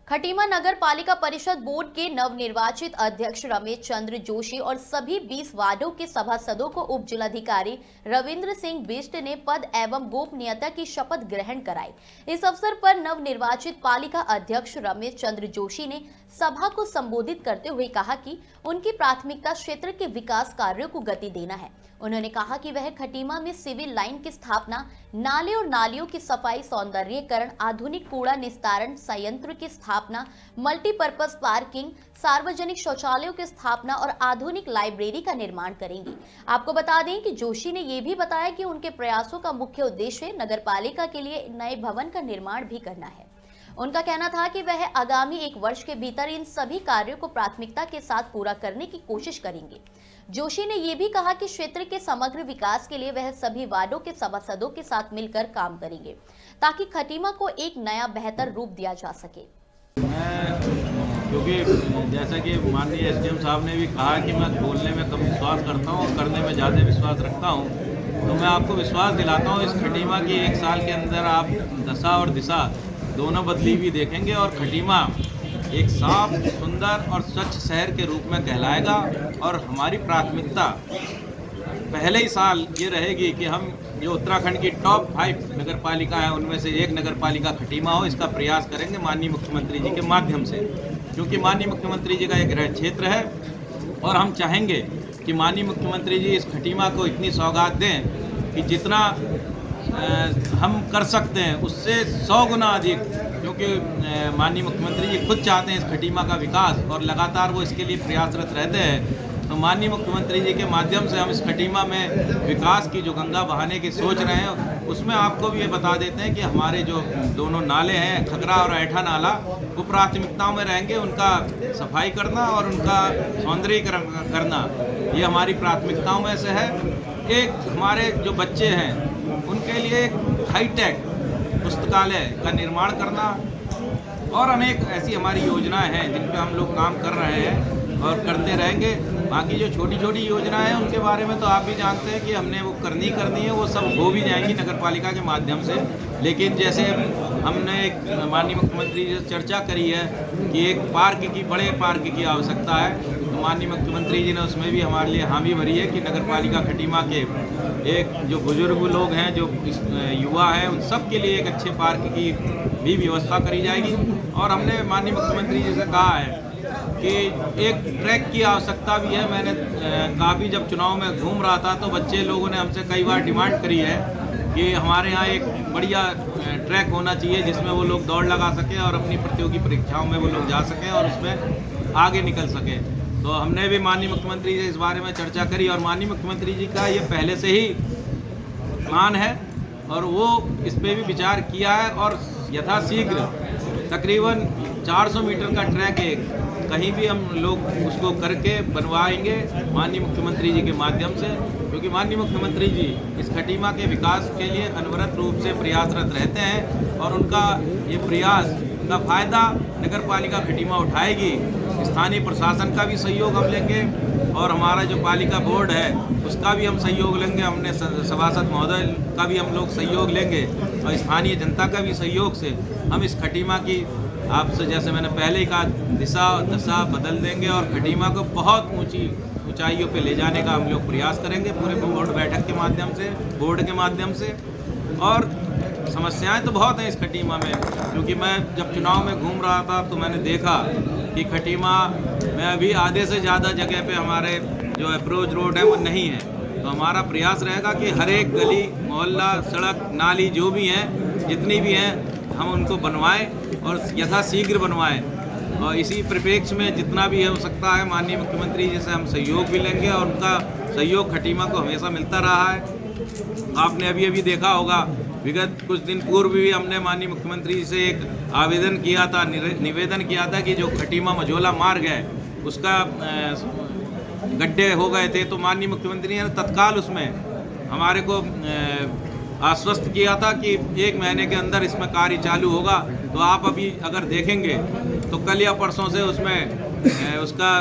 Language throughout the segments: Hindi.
खटीमा नगर पालिका परिषद बोर्ड के नवनिर्वाचित अध्यक्ष रमेश चंद्र जोशी और सभी 20 वार्डों के सभासदों को उप जिलाधिकारी रविंद्र सिंह बिष्ट ने पद एवं गोपनीयता की शपथ ग्रहण कराई। इस अवसर पर नवनिर्वाचित पालिका अध्यक्ष रमेश चंद्र जोशी ने सभा को संबोधित करते हुए कहा कि उनकी प्राथमिकता क्षेत्र के विकास कार्यों को गति देना है। उन्होंने कहा कि वह खटीमा में सिविल लाइन की स्थापना, नाले और नालियों की सफाई, सौंदर्यीकरण, आधुनिक कूड़ा निस्तारण संयंत्र की स्थापना, मल्टीपर्पज पार्किंग, सार्वजनिक शौचालयों की स्थापना और आधुनिक लाइब्रेरी का निर्माण करेंगी। आपको बता दें कि जोशी ने ये भी बताया कि उनके प्रयासों का मुख्य उद्देश्य नगरपालिका के लिए नए भवन का निर्माण भी करना है। उनका कहना था कि वह आगामी 1 वर्ष के भीतर इन सभी कार्यों को प्राथमिकता के साथ पूरा करने की कोशिश करेंगे। जोशी ने ये भी कहा कि क्षेत्र के समग्र विकास के लिए वह सभी वार्डों के सभासदों के साथ मिलकर काम करेंगे ताकि खटीमा को एक नया बेहतर रूप दिया जा सके। क्योंकि जैसा कि माननीय एसडीएम साहब ने भी कहा कि मैं बोलने में कम विश्वास करता हूँ और करने में ज़्यादा विश्वास रखता हूँ, तो मैं आपको विश्वास दिलाता हूँ इस खटीमा की 1 साल के अंदर आप दशा और दिशा दोनों बदली हुई देखेंगे और खटीमा एक साफ, सुंदर और स्वच्छ शहर के रूप में कहलाएगा। और हमारी प्राथमिकता पहले ही साल ये रहेगी कि हम जो उत्तराखंड की टॉप 5 नगर पालिका है उनमें से एक नगर पालिका खटीमा हो, इसका प्रयास करेंगे माननीय मुख्यमंत्री जी के माध्यम से, क्योंकि माननीय मुख्यमंत्री जी का एक गृह क्षेत्र है और हम चाहेंगे कि माननीय मुख्यमंत्री जी इस खटीमा को इतनी सौगात दें कि जितना हम कर सकते हैं उससे 100 गुना अधिक, क्योंकि माननीय मुख्यमंत्री जी खुद चाहते हैं इस खटीमा का विकास और लगातार वो इसके लिए प्रयासरत रहते हैं। तो माननीय मुख्यमंत्री जी के माध्यम से हम इस खटीमा में विकास की जो गंगा बहाने की सोच रहे हैं, उसमें आपको भी ये बता देते हैं कि हमारे जो दोनों नाले हैं, खगरा और ऐठा नाला, वो प्राथमिकताओं में रहेंगे। उनका सफाई करना और उनका सौंदर्यीकरण करना ये हमारी प्राथमिकताओं में से है। एक हमारे जो बच्चे हैं उनके लिए एक हाईटेक पुस्तकालय का निर्माण करना और अनेक ऐसी हमारी योजनाएं हैं जिन पे हम लोग काम कर रहे हैं और करते रहेंगे। बाकी जो छोटी छोटी योजनाएं हैं उनके बारे में तो आप भी जानते हैं कि हमने वो करनी है, वो सब हो भी जाएंगी नगरपालिका के माध्यम से। लेकिन जैसे हमने एक माननीय मुख्यमंत्री जी से चर्चा करी है कि एक बड़े पार्क की आवश्यकता है, तो माननीय मुख्यमंत्री जी ने उसमें भी हमारे लिए हामी भरी है कि नगरपालिका खटीमा के एक जो बुजुर्ग लोग हैं, जो युवा हैं, उन सब के लिए एक अच्छे पार्क की भी व्यवस्था करी जाएगी। और हमने माननीय मुख्यमंत्री जी से कहा है कि एक ट्रैक की आवश्यकता भी है। मैंने काफ़ी जब चुनाव में घूम रहा था तो बच्चे लोगों ने हमसे कई बार डिमांड करी है कि हमारे यहाँ एक बढ़िया ट्रैक होना चाहिए जिसमें वो लोग दौड़ लगा सकें और अपनी प्रतियोगी परीक्षाओं में वो लोग जा सकें और उसमें आगे निकल सकें। तो हमने भी माननीय मुख्यमंत्री जी से इस बारे में चर्चा करी और माननीय मुख्यमंत्री जी का ये पहले से ही प्लान है और वो इस पर भी विचार किया है और यथाशीघ्र तकरीबन 400 मीटर का ट्रैक कहीं भी हम लोग उसको करके बनवाएंगे माननीय मुख्यमंत्री जी के माध्यम से, क्योंकि माननीय मुख्यमंत्री जी इस खटीमा के विकास के लिए अनवरत रूप से प्रयासरत रहते हैं और उनका ये प्रयास का फ़ायदा नगरपालिका खटीमा उठाएगी। स्थानीय प्रशासन का भी सहयोग हम लेंगे और हमारा जो पालिका बोर्ड है उसका भी हम सहयोग लेंगे, हमने सभासद महोदय का भी हम लोग सहयोग लेंगे और स्थानीय जनता का भी सहयोग से हम इस खटीमा की, आपसे जैसे मैंने पहले ही कहा, दशा बदल देंगे और खटीमा को बहुत ऊंची ऊंचाइयों पे ले जाने का हम लोग प्रयास करेंगे पूरे बोर्ड बैठक के माध्यम से, बोर्ड के माध्यम से। और समस्याएं तो बहुत हैं इस खटीमा में, क्योंकि मैं जब चुनाव में घूम रहा था तो मैंने देखा कि खटीमा में अभी आधे से ज़्यादा जगह पे हमारे जो अप्रोच रोड है वो नहीं है। तो हमारा प्रयास रहेगा कि हर एक गली, मोहल्ला, सड़क, नाली जो भी हैं, जितनी भी हैं, हम उनको बनवाएं और यथाशीघ्र बनवाएं। और इसी परिप्रेक्ष्य में जितना भी हो सकता है माननीय मुख्यमंत्री जी से हम सहयोग भी लेंगे और उनका सहयोग खटीमा को हमेशा मिलता रहा है। आपने अभी देखा होगा, विगत कुछ दिन पूर्व भी हमने माननीय मुख्यमंत्री जी से एक आवेदन किया था, निवेदन किया था कि जो खटीमा मझोला मार्ग है उसका गड्ढे हो गए थे, तो माननीय मुख्यमंत्री ने तत्काल उसमें हमारे को आश्वस्त किया था कि 1 महीने के अंदर इसमें कार्य चालू होगा। तो आप अभी अगर देखेंगे तो कल या परसों से उसमें उसका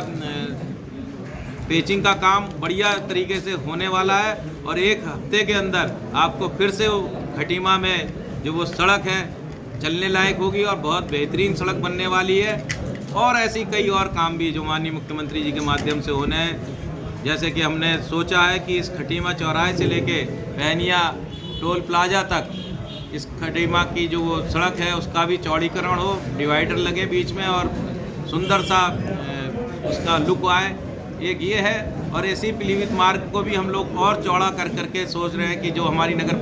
पेचिंग का काम बढ़िया तरीके से होने वाला है और 1 हफ्ते के अंदर आपको फिर से खटीमा में जो वो सड़क है चलने लायक होगी और बहुत बेहतरीन सड़क बनने वाली है। और ऐसी कई और काम भी जो माननीय मुख्यमंत्री जी के माध्यम से होने हैं। जैसे कि हमने सोचा है कि इस खटीमा चौराहे से लेके पहनिया टोल प्लाजा तक इस खटीमा की जो वो सड़क है उसका भी चौड़ीकरण हो, डिवाइडर लगे बीच में और सुंदर सा उसका लुक आए, एक ये है। और ऐसी पीलीभीत मार्ग को भी हम लोग और चौड़ा कर करके सोच रहे हैं कि जो हमारी नगर